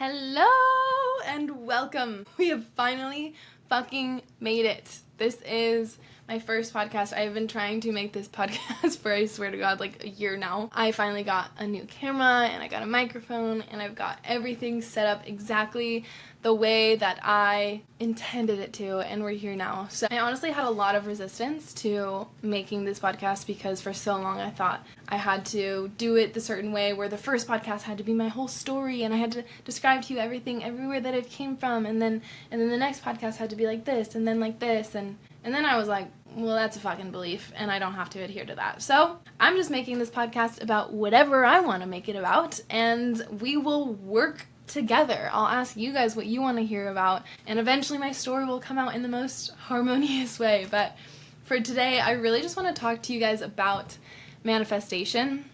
Hello and welcome. We have finally fucking made it. This is my first podcast. I've been trying to make this podcast for, I swear to God, like a year now. I finally got a new camera and I got a microphone and I've got everything set up exactly the way that I intended it to, and we're here now. So I honestly had a lot of resistance to making this podcast because for so long I thought I had to do it the certain way where the first podcast had to be my whole story and I had to describe to you everything everywhere that it came from, and then the next podcast had to be like this and then like this, and then I was like, well, that's a fucking belief and I don't have to adhere to that. So I'm just making this podcast about whatever I want to make it about, and we will work together. I'll ask you guys what you want to hear about, and eventually my story will come out in the most harmonious way. But for today, I really just want to talk to you guys about manifestation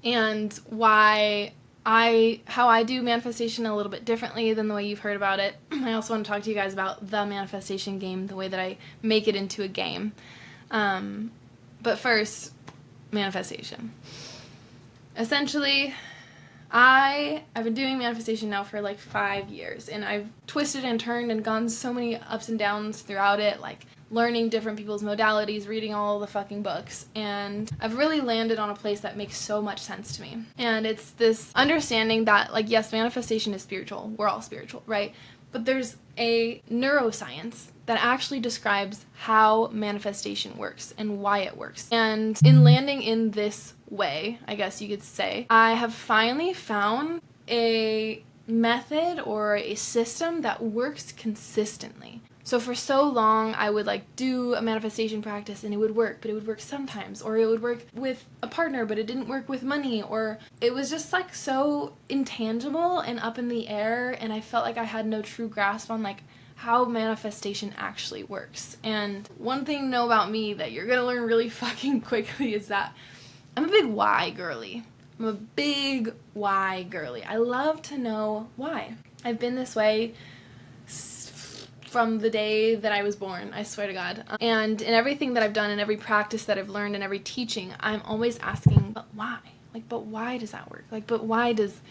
and how I do manifestation a little bit differently than the way you've heard about it. I also want to talk to you guys about the manifestation game, the way that I make it into a game. But first, manifestation. Essentially, I've been doing manifestation now for like 5 years, and I've twisted and turned and gone so many ups and downs throughout it, like learning different people's modalities, reading all the fucking books, and I've really landed on a place that makes so much sense to me. And it's this understanding that, like, yes, manifestation is spiritual. We're all spiritual, right? But there's a neuroscience that actually describes how manifestation works and why it works. And in landing in this way, I guess you could say, I have finally found a method or a system that works consistently. So for so long, I would do a manifestation practice and it would work, but it would work sometimes, or it would work with a partner, but it didn't work with money, or it was just so intangible and up in the air, and I felt like I had no true grasp on how manifestation actually works. And one thing to know about me that you're gonna learn really fucking quickly is that I'm a big why girly. I'm a big why girly. I love to know why. I've been this way from the day that I was born, I swear to God. And in everything that I've done, in every practice that I've learned, in every teaching, I'm always asking, but why? But why does that work? But why does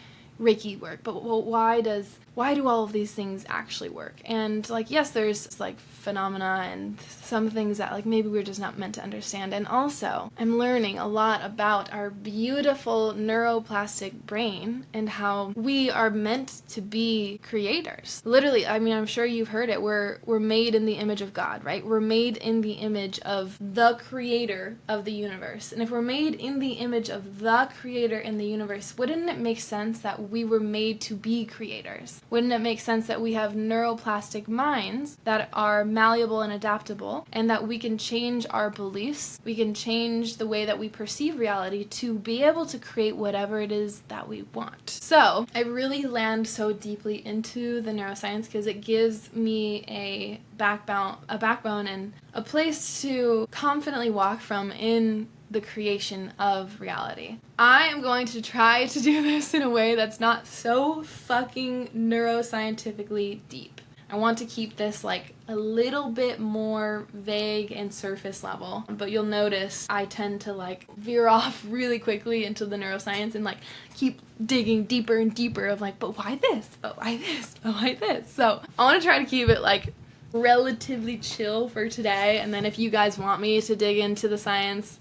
Reiki work? But why do all of these things actually work? And yes, there's phenomena and some things that maybe we're just not meant to understand. And also, I'm learning a lot about our beautiful neuroplastic brain and how we are meant to be creators. Literally, I mean, I'm sure you've heard it. We're made in the image of God, right? We're made in the image of the creator of the universe. And if we're made in the image of the creator in the universe, wouldn't it make sense that we were made to be creators? Wouldn't it make sense that we have neuroplastic minds that are malleable and adaptable, and that we can change our beliefs, we can change the way that we perceive reality to be able to create whatever it is that we want? So I really land so deeply into the neuroscience because it gives me a backbone and a place to confidently walk from in the creation of reality. I am going to try to do this in a way that's not so fucking neuroscientifically deep. I want to keep this a little bit more vague and surface level, but you'll notice I tend to veer off really quickly into the neuroscience and keep digging deeper and deeper of but why this? But why this? But why this? So I want to try to keep it relatively chill for today, and then if you guys want me to dig into the science,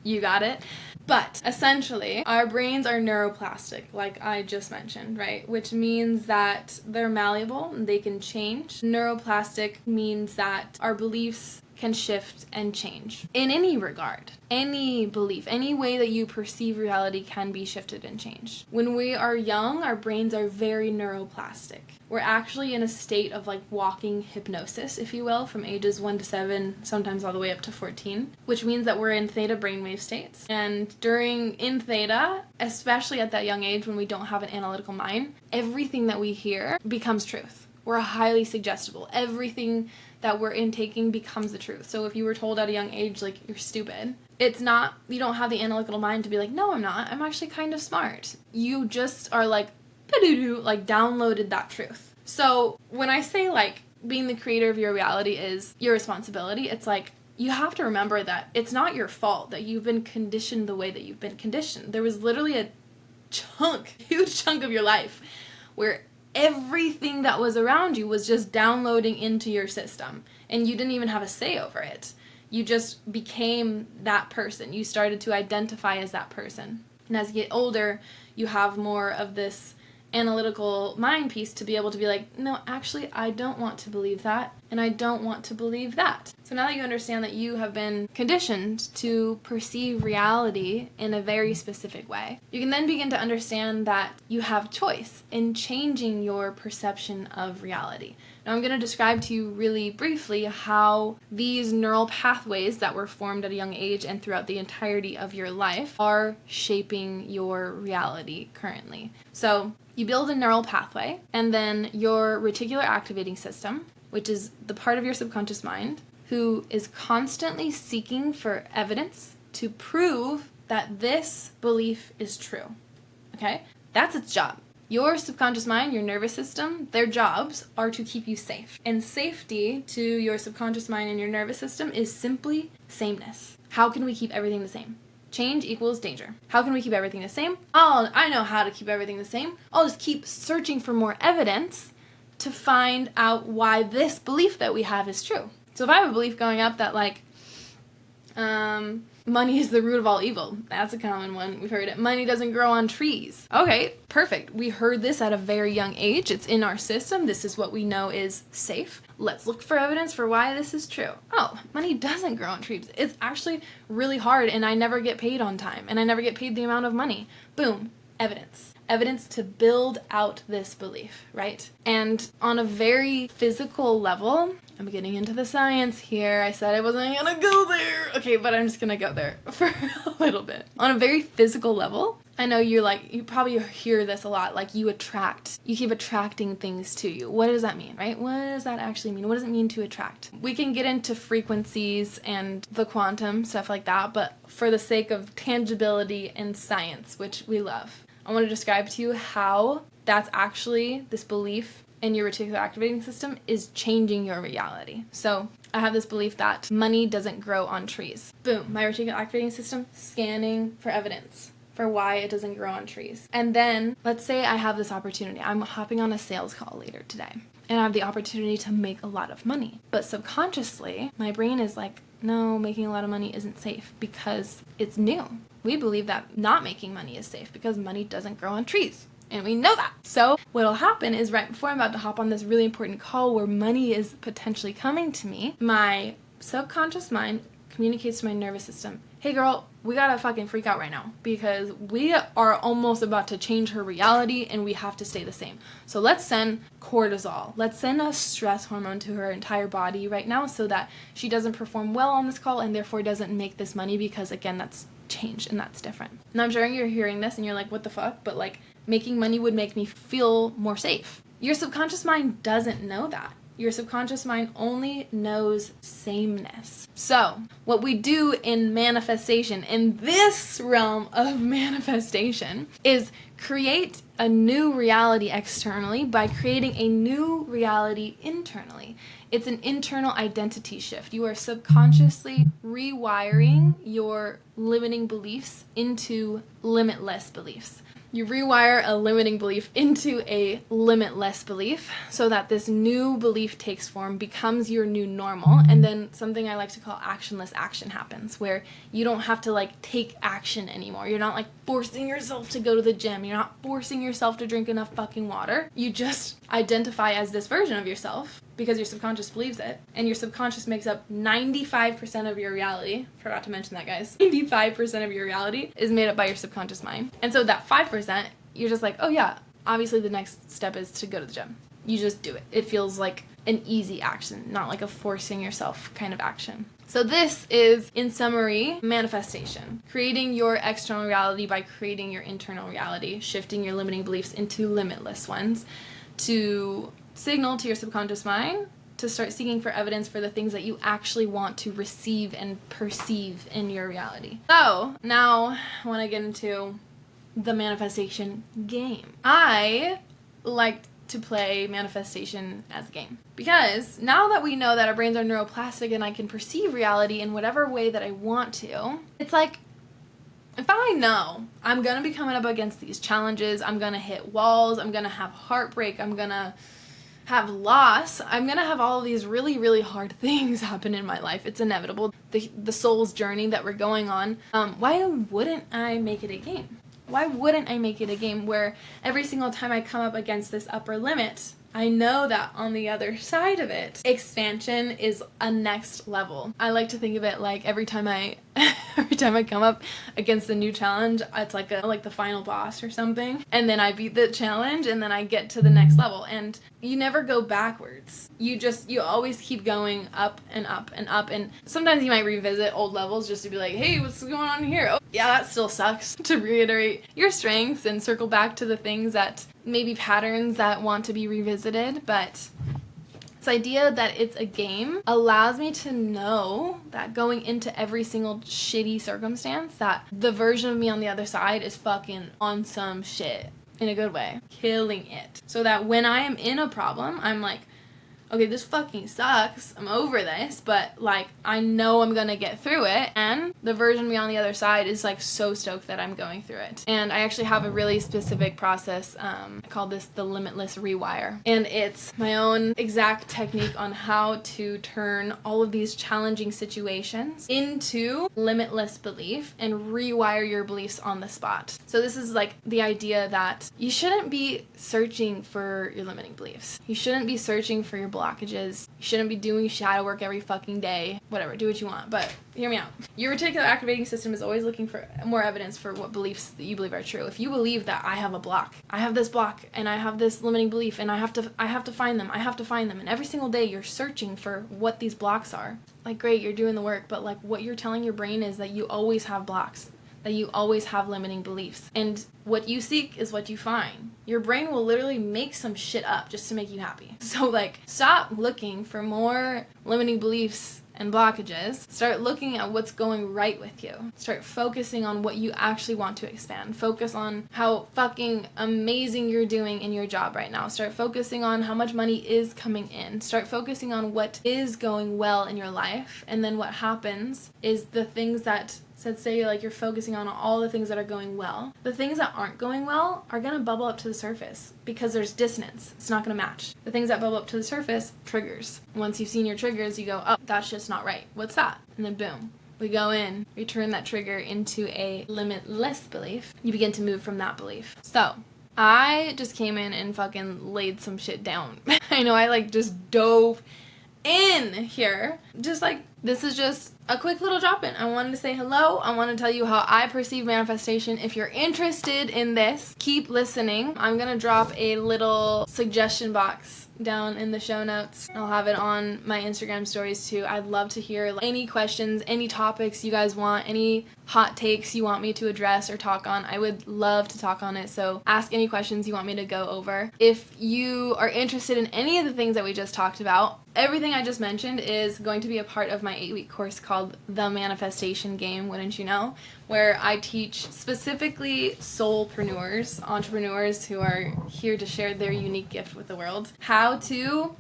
you got it. But essentially, our brains are neuroplastic, like I just mentioned, right? Which means that they're malleable and they can change. Neuroplastic means that our beliefs can shift and change in any regard. Any belief, any way that you perceive reality can be shifted and changed. When we are young, our brains are very neuroplastic. We're actually in a state of walking hypnosis, if you will, from ages 1 to 7, sometimes all the way up to 14, which means that we're in theta brainwave states. And in theta, especially at that young age when we don't have an analytical mind, everything that we hear becomes truth. We're highly suggestible. Everything that we're intaking becomes the truth. So if you were told at a young age, you're stupid, it's not, you don't have the analytical mind to be no, I'm not. I'm actually kind of smart. You just are downloaded that truth. So when I say being the creator of your reality is your responsibility, it's you have to remember that it's not your fault that you've been conditioned the way that you've been conditioned. There was literally a huge chunk of your life where everything that was around you was just downloading into your system and you didn't even have a say over it. You just became that person. You started to identify as that person. And as you get older, you have more of this analytical mind piece to be able to be like, no, actually, I don't want to believe that, and I don't want to believe that. So now that you understand that you have been conditioned to perceive reality in a very specific way, you can then begin to understand that you have choice in changing your perception of reality. Now I'm going to describe to you really briefly how these neural pathways that were formed at a young age and throughout the entirety of your life are shaping your reality currently. So you build a neural pathway, and then your reticular activating system, which is the part of your subconscious mind, who is constantly seeking for evidence to prove that this belief is true. Okay? That's its job. Your subconscious mind, your nervous system, their jobs are to keep you safe. And safety to your subconscious mind and your nervous system is simply sameness. How can we keep everything the same? Change equals danger. How can we keep everything the same? I know how to keep everything the same. I'll just keep searching for more evidence to find out why this belief that we have is true. So if I have a belief going up that money is the root of all evil. That's a common one. We've heard it. Money doesn't grow on trees. Okay, perfect. We heard this at a very young age. It's in our system. This is what we know is safe. Let's look for evidence for why this is true. Oh, money doesn't grow on trees. It's actually really hard, and I never get paid on time, and I never get paid the amount of money. Boom, evidence. Evidence to build out this belief, right? And on a very physical level, I'm getting into the science here. I said I wasn't gonna go there. Okay, but I'm just gonna go there for a little bit. On a very physical level, I know you probably hear this a lot, you keep attracting things to you. What does that mean, right? What does that actually mean? What does it mean to attract? We can get into frequencies and the quantum, stuff like that, but for the sake of tangibility and science, which we love, I want to describe to you how that's actually, this belief in your reticular activating system is changing your reality. So I have this belief that money doesn't grow on trees. Boom, my reticular activating system scanning for evidence for why it doesn't grow on trees. And then let's say I have this opportunity. I'm hopping on a sales call later today, and I have the opportunity to make a lot of money. But subconsciously, my brain is like, no, making a lot of money isn't safe because it's new. We believe that not making money is safe because money doesn't grow on trees. And we know that. So what'll happen is right before I'm about to hop on this really important call where money is potentially coming to me, my subconscious mind communicates to my nervous system, hey girl, we gotta fucking freak out right now because we are almost about to change her reality and we have to stay the same. So let's send cortisol. Let's send a stress hormone to her entire body right now so that she doesn't perform well on this call and therefore doesn't make this money because, again, that's changed and that's different. And I'm sure you're hearing this and you're like, what the fuck? But making money would make me feel more safe. Your subconscious mind doesn't know that. Your subconscious mind only knows sameness. So, what we do in manifestation, in this realm of manifestation, is create a new reality externally by creating a new reality internally. It's an internal identity shift. You are subconsciously rewiring your limiting beliefs into limitless beliefs. You rewire a limiting belief into a limitless belief so that this new belief takes form, becomes your new normal, and then something I like to call actionless action happens, where you don't have to take action anymore. You're not forcing yourself to go to the gym. You're not forcing yourself to drink enough fucking water. You just identify as this version of yourself because your subconscious believes it, and your subconscious makes up 95% of your reality. Forgot to mention that, guys. 95% of your reality is made up by your subconscious mind. And so that 5%, you're just oh yeah, obviously the next step is to go to the gym. You just do it. It feels like an easy action, not like a forcing yourself kind of action. So this is, in summary, manifestation. Creating your external reality by creating your internal reality, shifting your limiting beliefs into limitless ones, to signal to your subconscious mind to start seeking for evidence for the things that you actually want to receive and perceive in your reality. So now I want to get into the manifestation game. I like to play manifestation as a game because now that we know that our brains are neuroplastic and I can perceive reality in whatever way that I want to, it's if I know I'm gonna be coming up against these challenges, I'm gonna hit walls, I'm gonna have heartbreak, I'm gonna have loss, I'm gonna have all of these really, really hard things happen in my life. It's inevitable. The soul's journey that we're going on. Why wouldn't I make it a game? Why wouldn't I make it a game where every single time I come up against this upper limit, I know that on the other side of it, expansion is a next level. I like to think of it like every time I come up against a new challenge, it's like the final boss or something. And then I beat the challenge and then I get to the next level. And you never go backwards. You always keep going up and up and up. And sometimes you might revisit old levels just to be like, hey, what's going on here? Oh, yeah, that still sucks. To reiterate your strengths and circle back to the things that maybe patterns that want to be revisited. But this idea that it's a game allows me to know that going into every single shitty circumstance, that the version of me on the other side is fucking on some shit in a good way, killing it. So that when I am in a problem, I'm like, okay, this fucking sucks, I'm over this, but like I know I'm gonna get through it, and the version of me on the other side is like so stoked that I'm going through it. And I actually have a really specific process. I call this the limitless rewire, and it's my own exact technique on how to turn all of these challenging situations into limitless belief and rewire your beliefs on the spot. So this is like the idea that you shouldn't be searching for your limiting beliefs. You shouldn't be searching for your blockages. You shouldn't be doing shadow work every fucking day. Whatever, do what you want, but hear me out. Your reticular activating system is always looking for more evidence for what beliefs that you believe are true. If you believe that I have a block, I have this block, and I have this limiting belief, and I have to find them, and every single day you're searching for what these blocks are. Like, great, you're doing the work, but like what you're telling your brain is that you always have blocks, that you always have limiting beliefs. And what you seek is what you find. Your brain will literally make some shit up just to make you happy. So like, stop looking for more limiting beliefs and blockages. Start looking at what's going right with you. Start focusing on what you actually want to expand. Focus on how fucking amazing you're doing in your job right now. Start focusing on how much money is coming in. Start focusing on what is going well in your life. And then what happens is the things that, so let's say like you're focusing on all the things that are going well. The things that aren't going well are going to bubble up to the surface because there's dissonance. It's not going to match. The things that bubble up to the surface, triggers. Once you've seen your triggers, you go, oh, that's just not right. What's that? And then boom. We go in, we turn that trigger into a limitless belief. You begin to move from that belief. So I just came in and fucking laid some shit down. I know I like just dove in here. Just like, this is just a quick little drop-in. I wanted to say hello. I want to tell you how I perceive manifestation. If you're interested in this, keep listening. I'm gonna drop a little suggestion box down in the show notes. I'll have it on my Instagram stories too. I'd love to hear any questions, any topics you guys want, any hot takes you want me to address or talk on. I would love to talk on it, so ask any questions you want me to go over. If you are interested in any of the things that we just talked about, everything I just mentioned is going to be a part of my 8-week course called The Manifestation Game, wouldn't you know, where I teach specifically soulpreneurs, entrepreneurs who are here to share their unique gift with the world, how to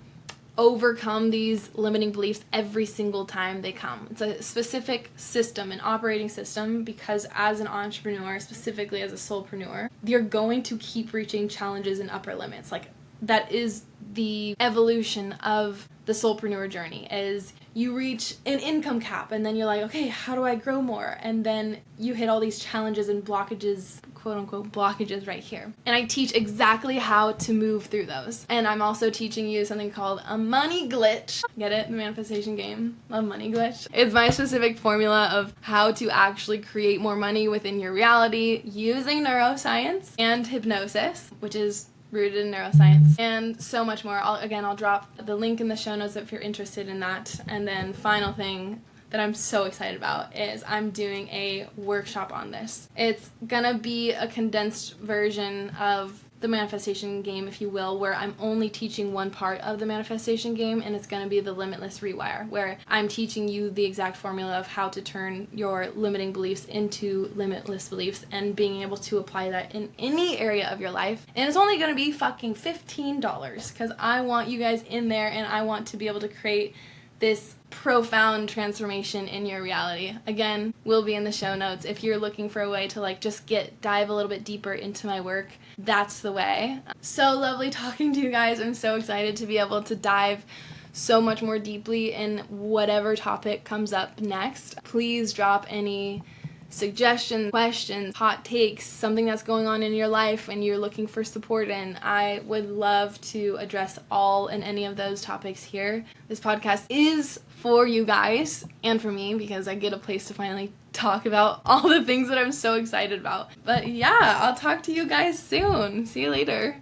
overcome these limiting beliefs every single time they come. It's a specific system, an operating system, because as an entrepreneur, specifically as a soulpreneur, you're going to keep reaching challenges and upper limits. Like, that is the evolution of the soulpreneur journey, is you reach an income cap and then you're like, okay, how do I grow more? And then you hit all these challenges and blockages, quote unquote blockages right here. And I teach exactly how to move through those. And I'm also teaching you something called a money glitch. Get it? The manifestation game. Love money glitch. It's my specific formula of how to actually create more money within your reality using neuroscience and hypnosis, which is rooted in neuroscience, and so much more. I'll drop the link in the show notes if you're interested in that. And then final thing that I'm so excited about is I'm doing a workshop on this. It's gonna be a condensed version of the manifestation game, if you will, where I'm only teaching one part of the manifestation game, and it's going to be the limitless rewire, where I'm teaching you the exact formula of how to turn your limiting beliefs into limitless beliefs and being able to apply that in any area of your life. And it's only going to be fucking $15 because I want you guys in there, and I want to be able to create this profound transformation in your reality. Again, will be in the show notes. If you're looking for a way to like just dive a little bit deeper into my work, that's the way. So lovely talking to you guys. I'm so excited to be able to dive so much more deeply in whatever topic comes up next. Please drop any suggestions, questions, hot takes, something that's going on in your life and you're looking for support in. I would love to address all and any of those topics here. This podcast is for you guys and for me because I get a place to finally talk about all the things that I'm so excited about. But yeah, I'll talk to you guys soon. See you later.